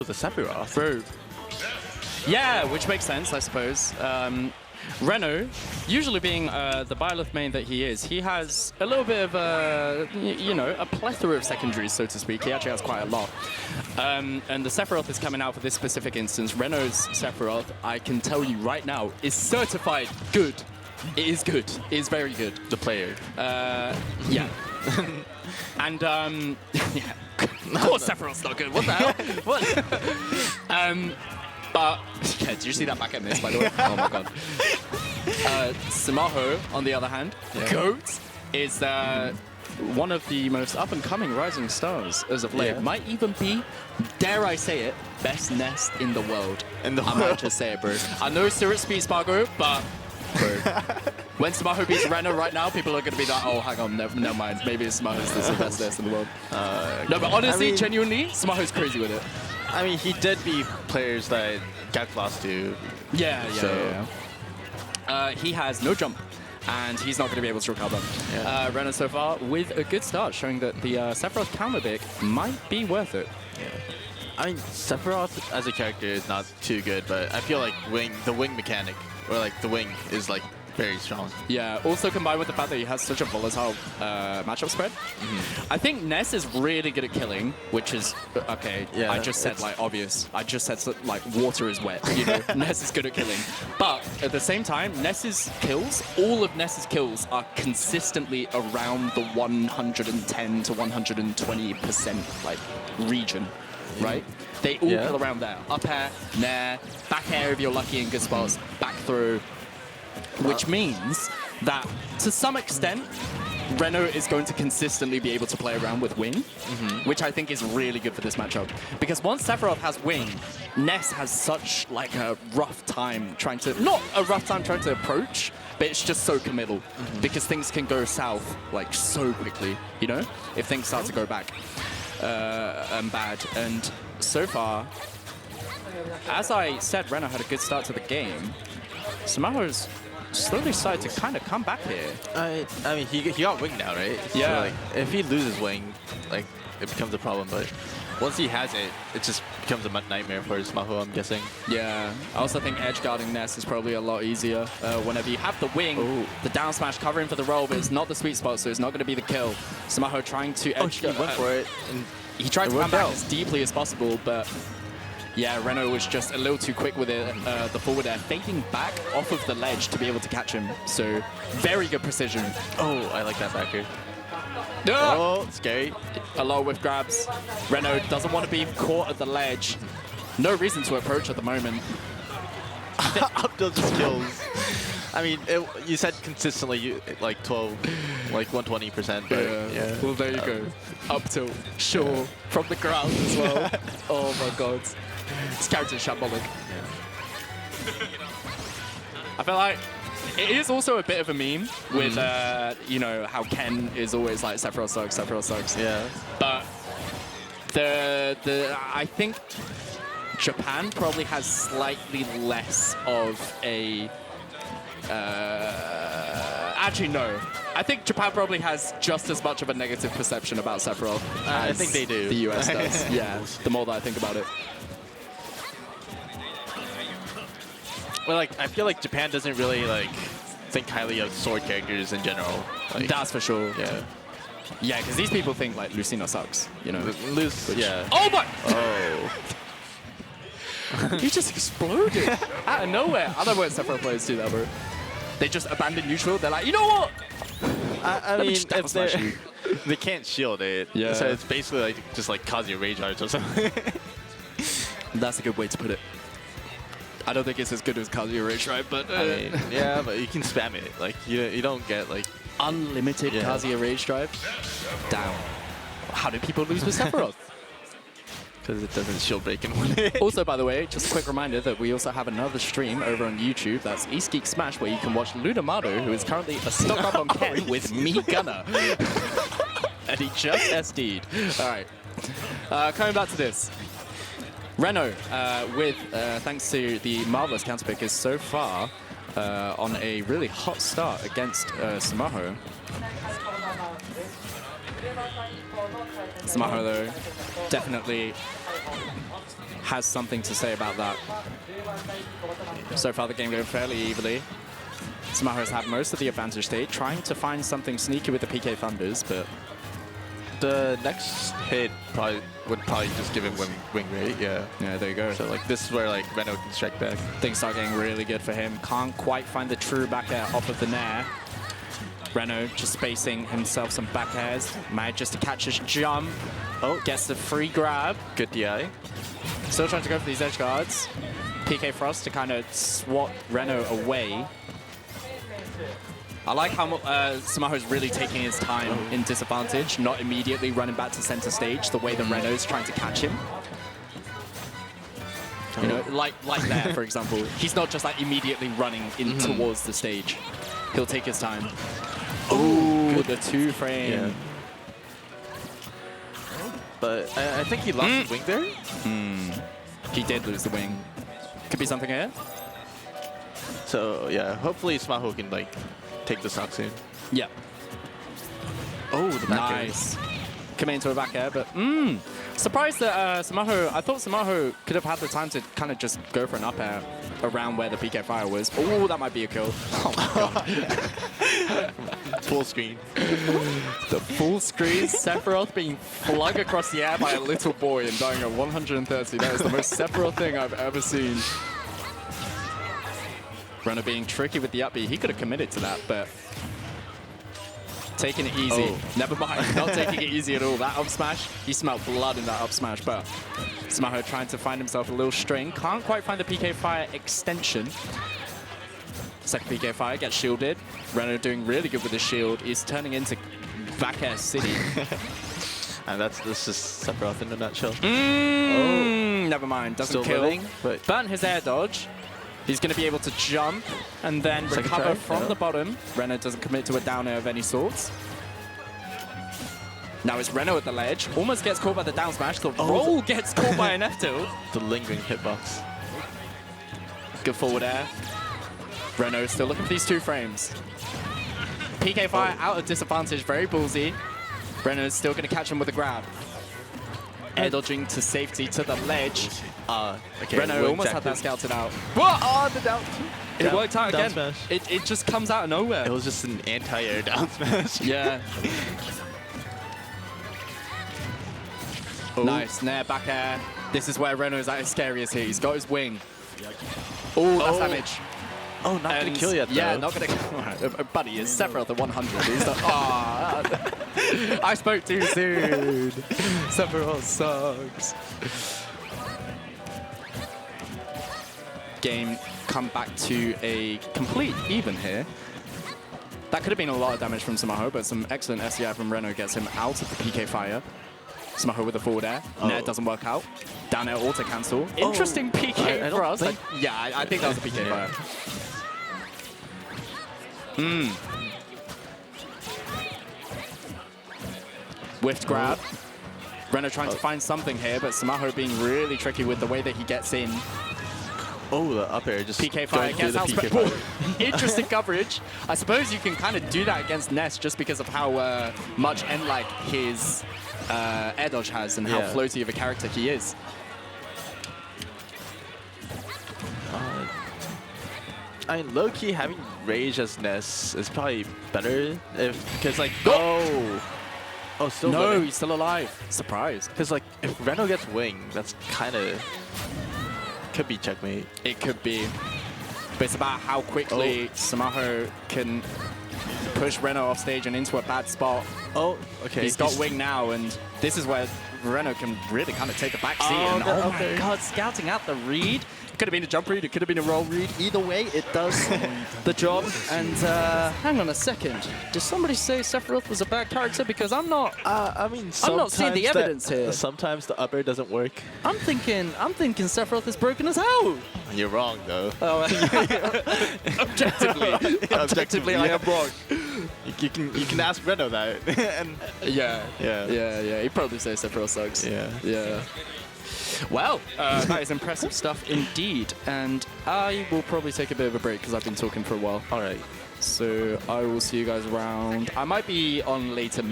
with a Sephiroth. Bro. Yeah, which makes sense, I suppose. Reno, usually being the Byleth main that he is, he has a little bit of a, you know, a plethora of secondaries, so to speak. He actually has quite a lot. And the Sephiroth is coming out for this specific instance. Reno's Sephiroth, I can tell you right now, is certified good. It is good. It is very good. The player. Yeah. And, yeah. Of course Sephiroth's not good. What the hell? What? But, yeah, did you see that back at Ness, by the way? Oh my god. Sumaho, on the other hand, GOAT, is one of the most up-and-coming rising stars as of late. Yeah. Might even be, dare I say it, best Ness in the world. I might just say it, bro. I know Sirit beats Spargo, but, bro, when Sumaho beats Reno right now, people are going to be like, oh, hang on, never mind. Maybe Sumaho's the best Ness in the world. No, but honestly, genuinely, Sumaho's crazy with it. I mean, he did beat players that got lost to. Yeah. He has no jump, and he's not going to be able to recover. Yeah. Reno so far with a good start, showing that the Sephiroth counter pick might be worth it. Yeah. I mean, Sephiroth as a character is not too good, but I feel like the wing mechanic, or like the wing, is like very strong. Yeah, also combined with the fact that he has such a volatile matchup spread. I think Ness is really good at killing, which is, okay, yeah, I just said like obvious. I just said like water is wet, you know? Ness is good at killing. But at the same time, Ness's kills, all of Ness's kills are consistently around the 110 to 120% like region, right? They all kill around there. Up air, nair, back air if you're lucky in good spots, back through. Which means that, to some extent, Reno is going to consistently be able to play around with wing, which I think is really good for this matchup. Because once Sephiroth has wing, Ness has such like a rough time trying to, not a rough time trying to approach, but it's just so committal. Because things can go south like so quickly, you know, if things start to go back and bad. And so far, as I said, Reno had a good start to the game. Sumaho's slowly started to kind of come back here. I mean, he got wing now, right? Yeah. So, like, if he loses wing, like, it becomes a problem. But once he has it, it just becomes a nightmare for Sumaho, I'm guessing. Yeah. I also think edge guarding Ness is probably a lot easier. Whenever you have the wing, the down smash covering for the roll, but it's not the sweet spot, so it's not going to be the kill. Sumaho trying to edge he went for it. And he tried to come back as deeply as possible, but yeah, Reno was just a little too quick with it. The forward air fading back off of the ledge to be able to catch him. So very good precision. Oh, I like that backer. Oh, scary. A lot of whiff grabs. Reno doesn't want to be caught at the ledge. No reason to approach at the moment. Up those skills. I mean, you said consistently like 12, like 120%. But yeah. Well, there you go. Up tilt, sure, from the ground as well. Oh my god. This character is shambolic. I feel like it is also a bit of a meme with, you know, how Ken is always like, Sephiroth sucks, Sephiroth sucks. Yeah. But I think Japan probably has slightly less of a... actually, no. I think Japan probably has just as much of a negative perception about Sephiroth as I think they do. The US does. Yeah, the more that I think about it. Well, like, I feel like Japan doesn't really, like, think highly of sword characters in general. Like, that's for sure. Yeah. Yeah, because these people think, like, Lucina sucks, you know? Yeah. Oh my! Oh. He just exploded out of nowhere. I don't know what Sephiroth players do that, bro. They just abandon neutral. They're like, you know what? I mean, if they can't shield it. Yeah. So it's basically like just like Kazuya Rage Arts or something. That's a good way to put it. I don't think it's as good as Kazuya Rage, right? But I mean, yeah, but you can spam it. Like you don't get like unlimited Kazuya Rage Drive. Down. How do people lose with Sephiroth? Because it doesn't shield break in one hit. Also, by the way, just a quick reminder that we also have another stream over on YouTube. That's East Geek Smash, where you can watch Lunamato, who is currently a stock up on Ken with me Gunner. And he just SD'd. All right. Coming back to this. Reno, thanks to the marvelous counterpick, is so far on a really hot start against Sumaho. Sumaho, though, definitely has something to say about that. So far, the game going fairly evenly. Sumaho has had most of the advantage state, trying to find something sneaky with the PK Thunders, but the next hit would probably just give him wing rate, yeah. Yeah, there you go. So like this is where like Reno can strike back. Things start getting really good for him. Can't quite find the true back air off of the Nair. Reno just spacing himself some back airs. Manages to catch his jump. Oh, Gets the free grab. good DI. Still trying to go for these edge guards. PK Frost to kind of swat Reno away. I like how Sumaho's really taking his time in disadvantage, not immediately running back to center stage the way that Reno's trying to catch him. You know, like there, for example. He's not just like immediately running in towards the stage. He'll take his time. Oh, the 2-frame. Yeah. But I think he lost the wing there. He did lose the wing. Could be something here. So yeah, hopefully Sumaho can like take the stock soon. Yeah. Oh, the back air. Nice. Coming into a back air, but surprised that Sumaho, I thought Sumaho could have had the time to kind of just go for an up air around where the PK Fire was. Oh, that might be a kill. Oh my god. Full screen. The full screen, Sephiroth being flung across the air by a little boy and dying at 130. That is the most Sephiroth thing I've ever seen. Reno being tricky with the up B. He could have committed to that, but taking it easy. Oh. Never mind, not taking it easy at all. That up smash, he smelled blood in that up smash, but Sumaho trying to find himself a little string. Can't quite find the PK Fire extension. Second PK Fire gets shielded. Reno doing really good with the shield. He's turning into back air city. And this is Sephiroth in a nutshell. Never mind, doesn't Still kill. living, but Burnt his air dodge. He's going to be able to jump and then Second recover try? from No. the bottom. Reno doesn't commit to a down air of any sorts. Now it's Reno at the ledge. Almost gets caught by the down smash. The roll gets caught by an F tilt. the lingering hitbox. Good forward air. Reno still looking for these 2 frames. PK Fire out of disadvantage, very ballsy. Reno's still going to catch him with a grab. Air dodging to safety to the ledge. Okay, Reno almost had that scouted out. What? Oh, the down. It worked out down again. smash. It just comes out of nowhere. It was just an anti-air down smash. Yeah. Nice. Nair back air. This is where Reno is at his scariest here. He's got his wing. Oh, that's damage. Oh, not gonna kill yet, though. Yeah, not gonna kill. Buddy, it's Sephiroth at 100. He's like, oh, I spoke too soon. Sephiroth sucks. Game come back to a complete even here. That could have been a lot of damage from Sumaho, but some excellent SCI from Reno gets him out of the PK Fire. Sumaho with the forward air. Nair doesn't work out. Down air auto cancel. Interesting PK I for us. think- Yeah, I think that was a PK Fire. Whiffed grab. Reno trying to find something here, but Sumaho being really tricky with the way that he gets in. Oh, the up air just PK Fire going through gets the out. PK Fire. Interesting coverage. I suppose you can kind of do that against Ness just because of how much end-like his air dodge has and how floaty of a character he is. I mean, low-key having Rage as Ness is probably better because like still No, living. he's still alive. Surprised. Because like if Reno gets wing, that's kind of could be checkmate. It could be. But it's about how quickly Sumaho can push Reno off stage and into a bad spot. Oh, okay. He's got wing now, and this is where Reno can really kind of take a back seat. Oh, And the oh up my air. god, scouting out the read. It could have been a jump read, it could have been a roll read. Either way, it does the job. And hang on a second. Did somebody say Sephiroth was a bad character? Because I'm not. I mean, I'm not seeing the sometimes evidence here. Sometimes the up air doesn't work. I'm thinking Sephiroth is broken as hell. You're wrong though. Oh, objectively, I am wrong. You can ask Reno that. And Yeah. He'd probably say Sephiroth sucks. yeah. Well, that is impressive stuff indeed. And I will probably take a bit of a break because I've been talking for a while. All right. So I will see you guys around. I might be on later